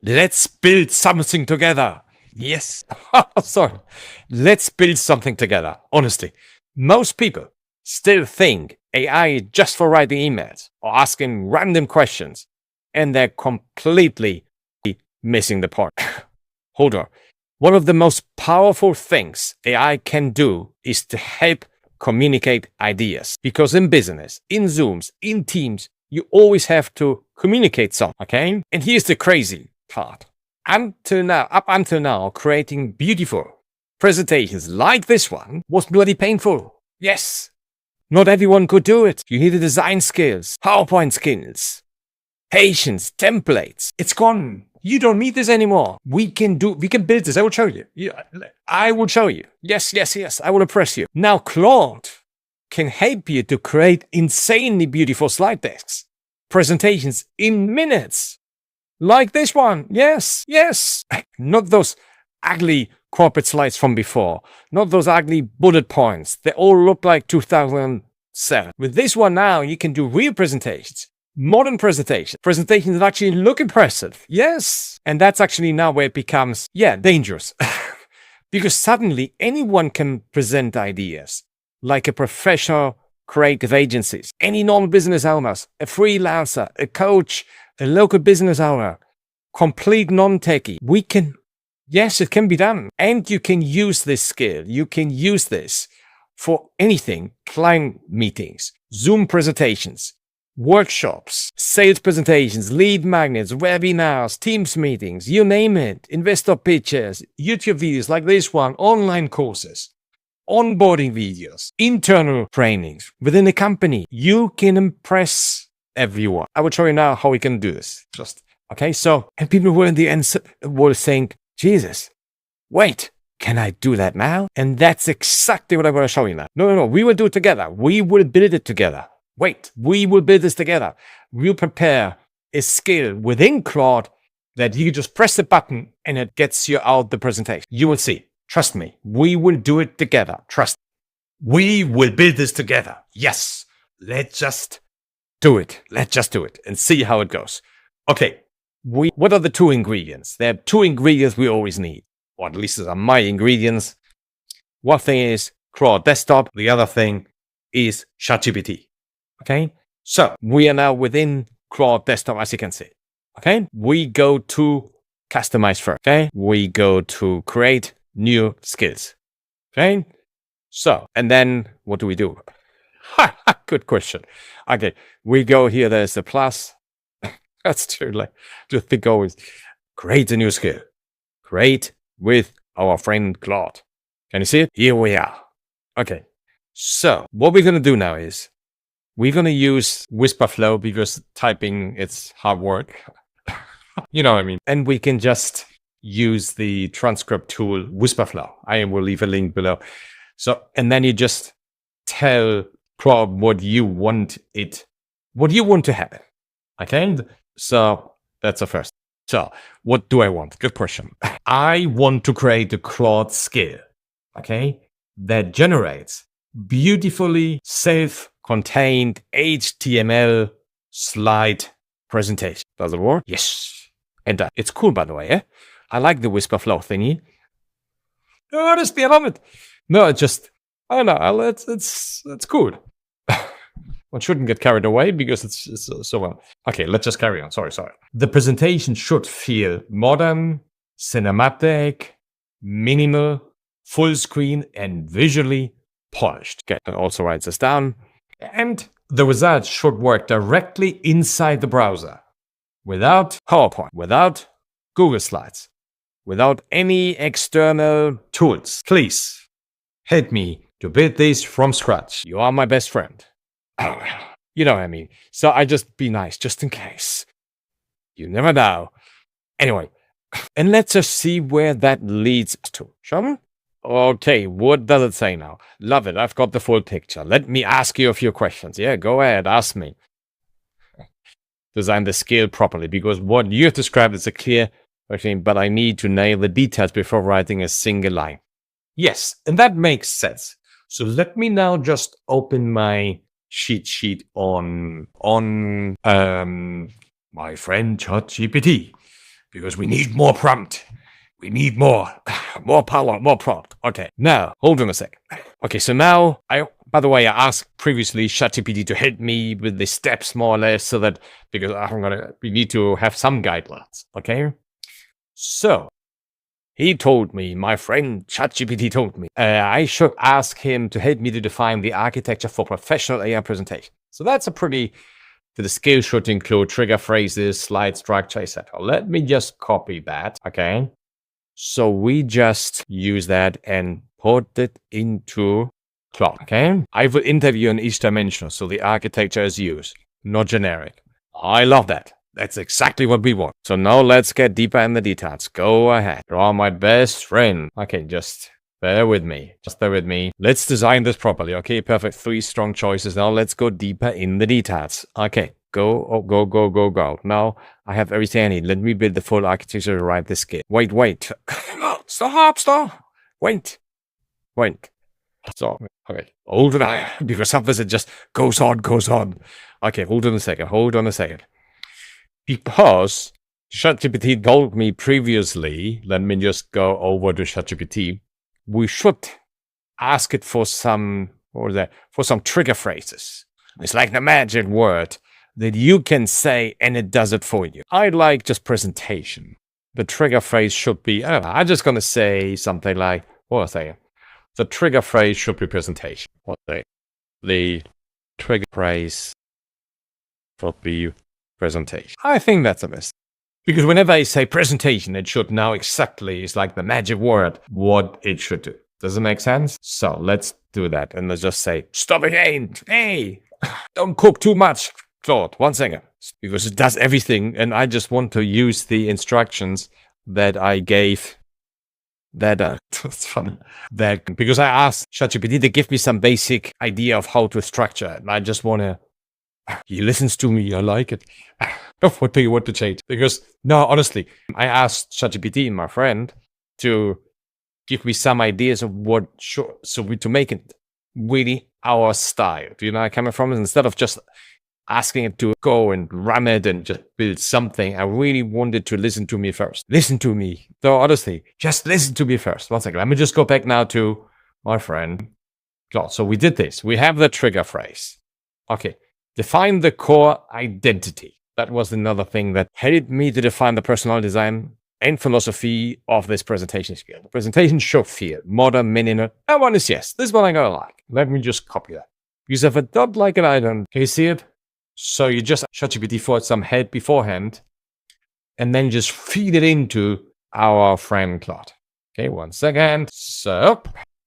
Let's build something together. Yes. Sorry. Let's build something together. Honestly, most people still think AI is just for writing emails or asking random questions, and they're completely missing the point. Hold on. One of the most powerful things AI can do is to help communicate ideas. Because in business, in Zooms, in Teams, you always have to communicate something, okay? And here's the crazy part. Up until now, creating beautiful presentations like this one was bloody painful. Yes. Not everyone could do it. You need the design skills, PowerPoint skills, patience, templates. It's gone. You don't need this anymore. We can build this. I will show you. I will show you. Yes. I will impress you. Now Claude can help you to create insanely beautiful slide decks, presentations in minutes. Like this one. Yes. Not those ugly corporate slides from before. Not those ugly bullet points. They all look like 2007. With this one now, you can do real presentations. Modern presentations that actually look impressive. Yes. And that's actually now where it becomes, dangerous. Because suddenly anyone can present ideas, like a professional creative agencies, any normal business owners, a freelancer, a coach, a local business owner, complete non-techie. Yes, it can be done. And you can use this skill. You can use this for anything. Client meetings, Zoom presentations, workshops, sales presentations, lead magnets, webinars, Teams meetings, you name it, investor pitches, YouTube videos like this one, online courses, onboarding videos, internal trainings within a company. You can impress everyone. I will show you now how we can do this. And people will in the end will think, Jesus, wait, can I do that now? And that's exactly what I'm going to show you now. No, we will do it together. We will build it together. Wait, we will build this together. We'll prepare a skill within Claude that you just press the button and it gets you out the presentation. You will see. Trust me. We will do it together. Trust me. We will build this together. Yes. Let's just do it. And see how it goes. Okay. What are the two ingredients? There are two ingredients we always need. Or at least these are my ingredients. One thing is Claude Desktop. The other thing is ChatGPT. Okay, so we are now within Claude Desktop, as you can see. Okay, we go to customize first. Okay, we go to create new skills. Okay, so, and then what do we do? Good question. Okay, we go here, there's the plus. That's true, like, just think always, create a new skill. Create with our friend Claude. Can you see it? Here we are. Okay, so what we're going to do now is, we're going to use Whisperflow because typing, it's hard work. You know what I mean? And we can just use the transcript tool, Whisperflow. I will leave a link below. So, and then you just tell Claude what you want to happen. Okay? So that's the first. So what do I want? Good question. I want to create a Claude skill, okay, that generates beautifully self-contained HTML slide presentation. Does it work? Yes. And it's cool, by the way. Eh? I like the Whisperflow thingy. Honestly, I love it. No, I don't know. It's cool. One shouldn't get carried away because it's so well. Okay, let's just carry on. Sorry. The presentation should feel modern, cinematic, minimal, full screen, and visually polished. Okay, that also writes this down. And the results should work directly inside the browser, without PowerPoint, without Google Slides, without any external tools. Please help me to build this from scratch. You are my best friend. Oh, you know what I mean. So I just be nice, just in case. You never know. Anyway, and let's just see where that leads to, shall we? Okay, what does it say now? Love it, I've got the full picture. Let me ask you a few questions. Yeah, go ahead, ask me. Design the skill properly, because what you've described is a clear routine, but I need to nail the details before writing a single line. Yes, and that makes sense. So let me now just open my cheat sheet on my friend ChatGPT. because we need more prompt. We need more power, more prompt. Okay, now, hold on a sec. Okay, so now, by the way, I asked previously ChatGPT to help me with the steps more or less so that, because we need to have some guidelines, okay? So, he told me, my friend ChatGPT told me, I should ask him to help me to define the architecture for professional AI presentation. So that's the skill should include trigger phrases, slide structure, etc. Let me just copy that, okay? So we just use that and put it into Claude, okay? I will interview in each dimension, so the architecture is used, not generic. I love that. That's exactly what we want. So now let's get deeper in the details. Go ahead. Draw my best friend. Okay, just bear with me. Just bear with me. Let's design this properly. Okay, perfect. 3 strong choices. Now let's go deeper in the details. Okay, go. Now I have everything I need. Let me build the full architecture to write this skill. Wait. Stop. Wait. So, okay, hold on, because sometimes it just goes on. Okay, hold on a second. Because ChatGPT told me previously, let me just go over to ChatGPT, we should ask it for some trigger phrases. It's like the magic word that you can say and it does it for you. I like just presentation. The trigger phrase should be, I'm just going to say something like, the trigger phrase should be presentation. The trigger phrase should be presentation. I think that's a mistake. Because whenever I say presentation, it should know exactly, it's like the magic word, what it should do. Does it make sense? So let's do that. And let's just say, stop again. Hey, don't cook too much. Claude, 1 second. Because it does everything. And I just want to use the instructions that I gave that's funny. Because I asked ChatGPT to give me some basic idea of how to structure it. And I just want to, he listens to me. I like it. What do you want to change? Because, no, honestly, I asked ChatGPT, my friend, to give me some ideas of to make it really our style. Do you know where I'm coming from? Instead of just asking it to go and run it and just build something, I really wanted to listen to me first. Listen to me. So honestly, just listen to me first. 1 second. Let me just go back now to my friend Claude. So we did this. We have the trigger phrase. Okay. Define the core identity. That was another thing that helped me to define the personal design and philosophy of this presentation skill. The presentation should feel modern, minimal. That one is yes. This one I'm going to like. Let me just copy that. Because if I don't like it, I don't. Can you see it? So you just ChatGPT for some help beforehand, and then just feed it into our friend Claude. Okay, 1 second. So,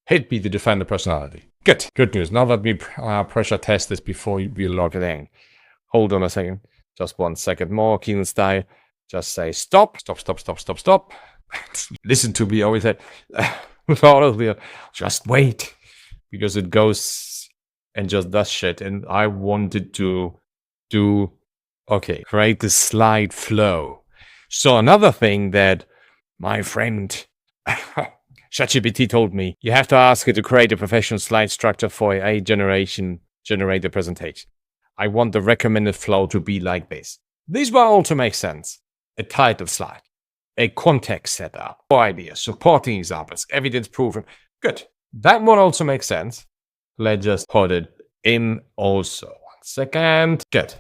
help me to define the personality. Good news. Now let me pressure test this before we log it in. Hold on a second. Just 1 second more. Keen style. Just say stop. Listen to me. Always say, just wait, because it goes and just does shit. And I wanted to create the slide flow. So another thing that my friend ChatGPT told me, you have to ask it to create a professional slide structure for a generated presentation. I want the recommended flow to be like this. These will also make sense. A title slide, a context setup, core ideas, supporting examples, evidence proven. Good. That one also makes sense. Let's just put it in also. 1 second. Good.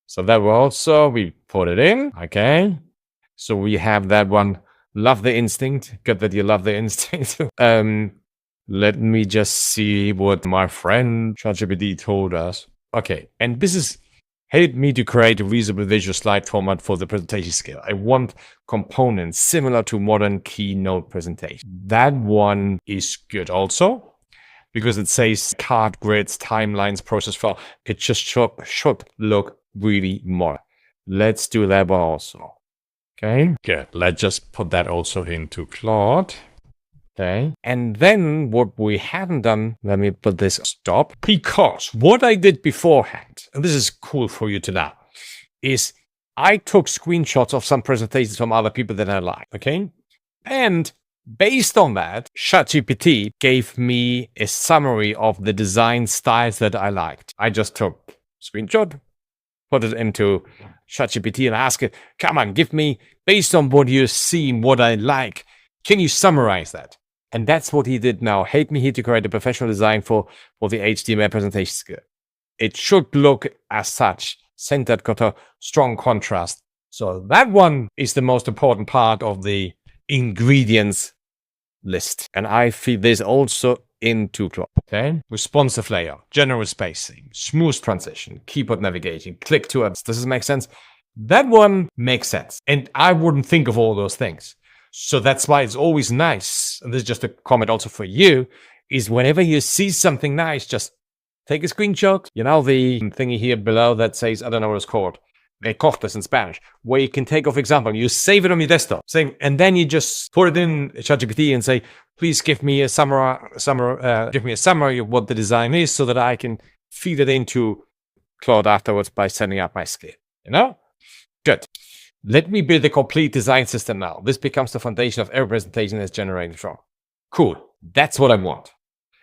So that will also, we put it in. Okay. So we have that one. Love the instinct. Good that you love the instinct. Let me just see what my friend ChatGPT told us. Okay. And this is helped me to create a reasonable visual slide format for the presentation skill. I want components similar to modern keynote presentation. That one is good also, because it says card grids, timelines, process file. It just should look really more. Let's do that one also. Okay, good. Let's just put that also into Claude. Okay, and then what we haven't done, let me put this stop, because what I did beforehand, and this is cool for you to know, is I took screenshots of some presentations from other people that I like, okay? And based on that, ChatGPT gave me a summary of the design styles that I liked. I just took screenshot, put it into ChatGPT and asked it, come on, give me based on what you see, what I like, can you summarize that? And that's what he did now. Help me here to create a professional design for the HTML presentation skill. It should look as such, centered, got a strong contrast. So that one is the most important part of the ingredients list. And I feed this also into Claude. Okay. Responsive layout, general spacing, smooth transition, keyboard navigation, click to apps. Does this make sense? That one makes sense. And I wouldn't think of all those things. So that's why it's always nice, and this is just a comment also for you, is whenever you see something nice, just take a screenshot. You know, the thingy here below that says, I don't know what it's called, recortes in Spanish, where you can take off example, you save it on your desktop, and then you just put it in ChatGPT and say, please give me a summary of what the design is so that I can feed it into Claude afterwards by setting up my skill. You know? Good. Let me build a complete design system now. This becomes the foundation of every presentation that's generated from. Cool. That's what I want.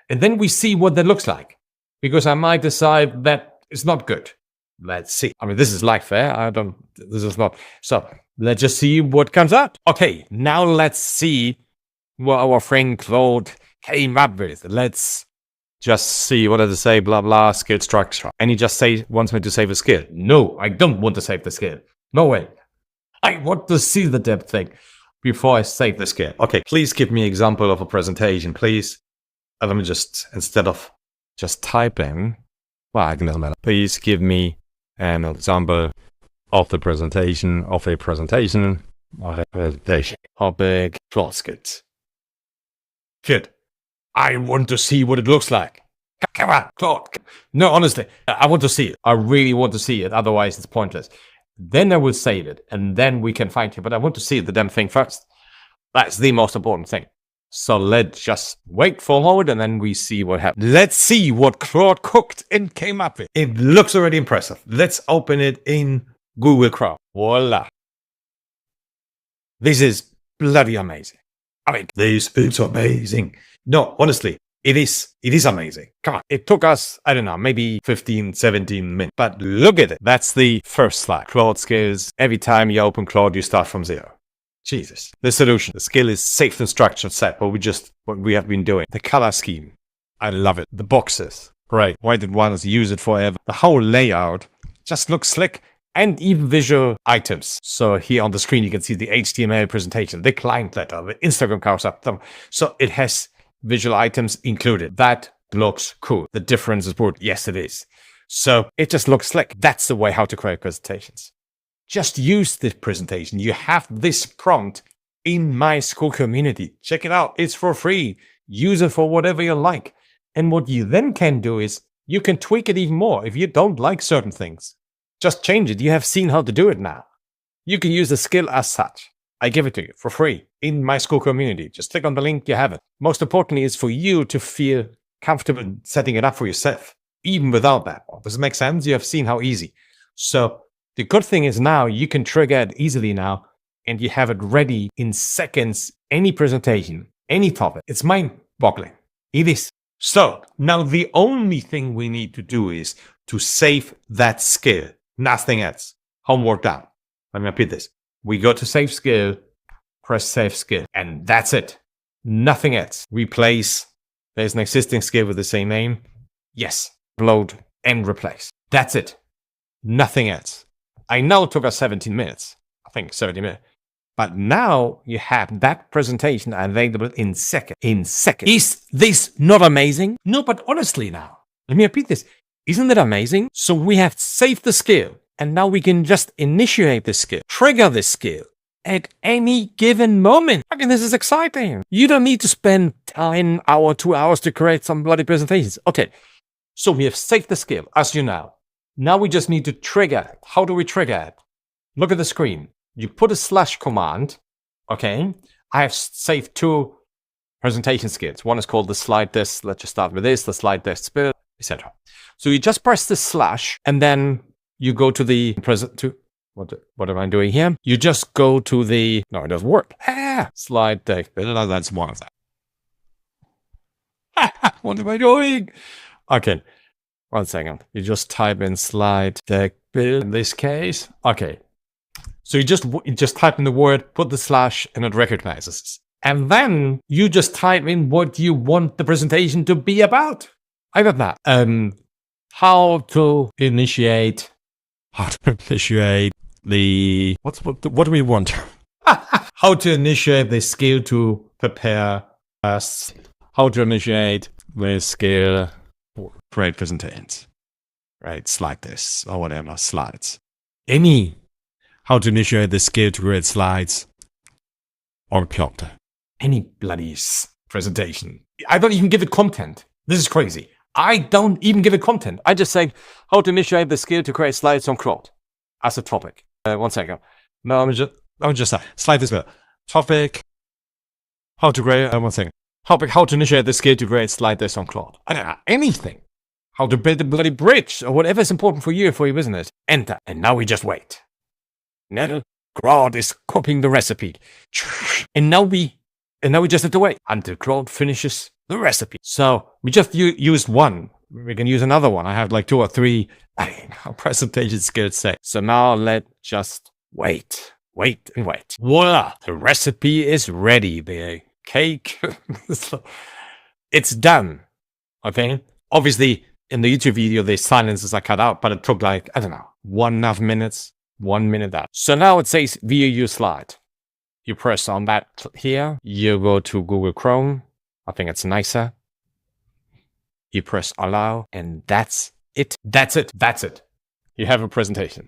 And then we see what that looks like. Because I might decide that it's not good. Let's see. I mean, this is life, this is not. So let's just see what comes out. Okay, now let's see what our friend Claude came up with. Let's just see, what does it say? Blah, blah, skill structure. And he just wants me to save a skill. No, I don't want to save the skill. No way. I want to see the depth thing before I save the skill. Okay, please give me an example of a presentation, please. Let me just, instead of just typing, please give me an example of the presentation, of a presentation. How big Claude skills? Good. I want to see what it looks like. Come on, Claude. No, honestly, I want to see it. I really want to see it. Otherwise, it's pointless. Then I will save it, and then we can find it. But I want to see the damn thing first. That's the most important thing. So let's just wait forward, and then we see what happens. Let's see what Claude cooked and came up with. It looks already impressive. Let's open it in Google Chrome. Voila. This is bloody amazing. I mean, this is amazing. No, honestly, it is amazing. Come on. It took us, I don't know, maybe 15, 17 minutes. But look at it. That's the first slide. Claude skills. Every time you open Claude, you start from zero. Jesus. The solution. The skill is safe and structured set. What we have been doing. The color scheme. I love it. The boxes. Great. Why did one use it forever? The whole layout just looks slick. And even visual items. So here on the screen, you can see the HTML presentation, the client letter, the Instagram carousel. So it has visual items included. That looks cool. The difference is good. Yes, it is. So it just looks slick. That's the way how to create presentations. Just use this presentation. You have this prompt in my school community. Check it out. It's for free. Use it for whatever you like. And what you then can do is you can tweak it even more if you don't like certain things. Just change it. You have seen how to do it now. You can use the skill as such. I give it to you for free in my school community. Just click on the link, you have it. Most importantly is for you to feel comfortable setting it up for yourself, even without that. Does it make sense? You have seen how easy. So the good thing is now you can trigger it easily now, and you have it ready in seconds, any presentation, any topic. It's mind-boggling. It is. So now the only thing we need to do is to save that skill. Nothing else. Homework done. Let me repeat this. We go to save skill, press save skill, and that's it. Nothing else. Replace. There's an existing skill with the same name. Yes. Upload and replace. That's it. Nothing else. I know it took us 17 minutes. I think 70 minutes. But now you have that presentation available in seconds. Is this not amazing? No, but honestly now, let me repeat this. Isn't it amazing? So we have saved the skill, and now we can just initiate this skill, trigger this skill at any given moment. I mean, this is exciting. You don't need to spend 10 hours, 2 hours to create some bloody presentations. Okay, so we have saved the skill, as you know. Now we just need to trigger it. How do we trigger it? Look at the screen. You put a slash command, okay? I have saved 2 presentation skills. One is called the slide desk. Let's just start with this, the slide desk spill, etc. So you just press the slash, and then you go to the what am I doing here? You just go to the, no, it doesn't work. Slide deck. That's one of them. What am I doing? Okay, 1 second. You just type in slide deck build in this case. Okay. So you just type in the word, put the slash, and it recognizes. And then you just type in what you want the presentation to be about. I got that. How to initiate the what do we want? How to initiate the skill to prepare us. How to initiate the skill for great presentations. Right, slide this or whatever, slides. How to initiate the skill to create slides or plot. Any bloody presentation. I don't even give it content. This is crazy. I don't even give it content. I just say how to initiate the skill to create slides on Claude as a topic. 1 second. No, I'm just slide this bit. Topic. How to create. 1 second. Topic. How to initiate the skill to create slide this on Claude. I don't know anything. How to build a bloody bridge or whatever is important for you for your business. Enter. And now we just wait. Now Claude is copying the recipe. And now we just have to wait until Claude finishes the recipe. So we just used one. We can use another one. I have like 2 or 3 presentation skills set. So now let's just wait. Wait and wait. Voila! The recipe is ready. The cake. It's done. Okay? Obviously, in the YouTube video, the silences are cut out, but it took like, I don't know, 1.5 minutes. 1 minute out. So now it says view your slide. You press on that here. You go to Google Chrome. I think it's nicer. You press allow, and that's it. That's it. That's it. You have a presentation.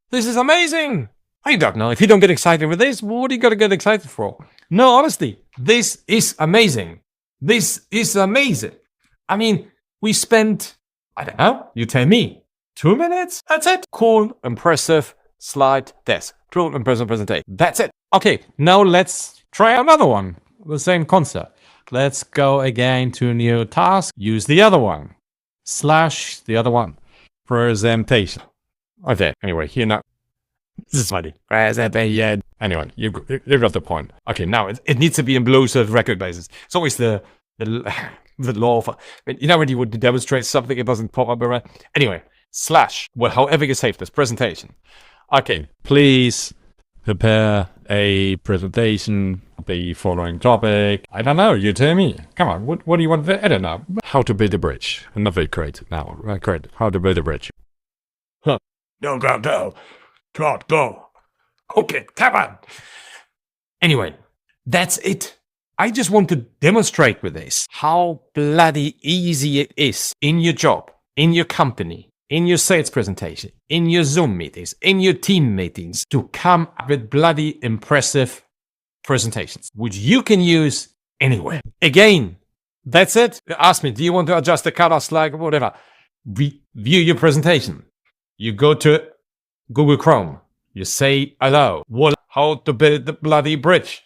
This is amazing. I don't know. If you don't get excited with this, what are you going to get excited for? No, honestly, this is amazing. This is amazing. I mean, we spent, I don't know, you tell me, 2 minutes? That's it. Cool, impressive slide desk. Cool, impressive presentation. That's it. Okay, now let's try another one. The same concept. Let's go again to new task. Use the other one. Slash the other one. Presentation. Okay, anyway, here now. This is funny. Presentation. Anyway, you got the point. Okay, now it needs to be in blue so it recognizes. It's always the law of, you know when you would demonstrate something, it doesn't pop up around. Anyway, slash. Well, however you save this presentation. Okay, please prepare a presentation, the following topic. I don't know, you tell me. Come on, what do you want? I don't know. How to build a bridge. Not very creative now. Great. How to build a bridge. Huh. Go. Claude, go. Okay, come on. Anyway, that's it. I just want to demonstrate with this how bloody easy it is in your job, in your company, in your sales presentation, in your Zoom meetings, in your team meetings, to come up with bloody impressive presentations, which you can use anywhere. Again, that's it. Ask me, do you want to adjust the color slide or whatever? View your presentation. You go to Google Chrome. You say hello. How to build the bloody bridge.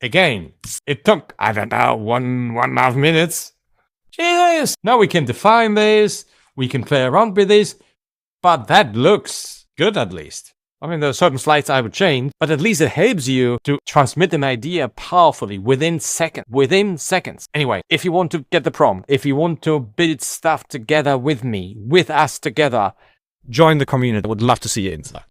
Again, it took, I don't know, 1.5 minutes. Jesus. Now we can define this. We can play around with this, but that looks good at least. I mean, there are certain slides I would change, but at least it helps you to transmit an idea powerfully within seconds. Anyway, if you want to get the prompt, if you want to build stuff together with me, with us together, join the community. I would love to see you inside.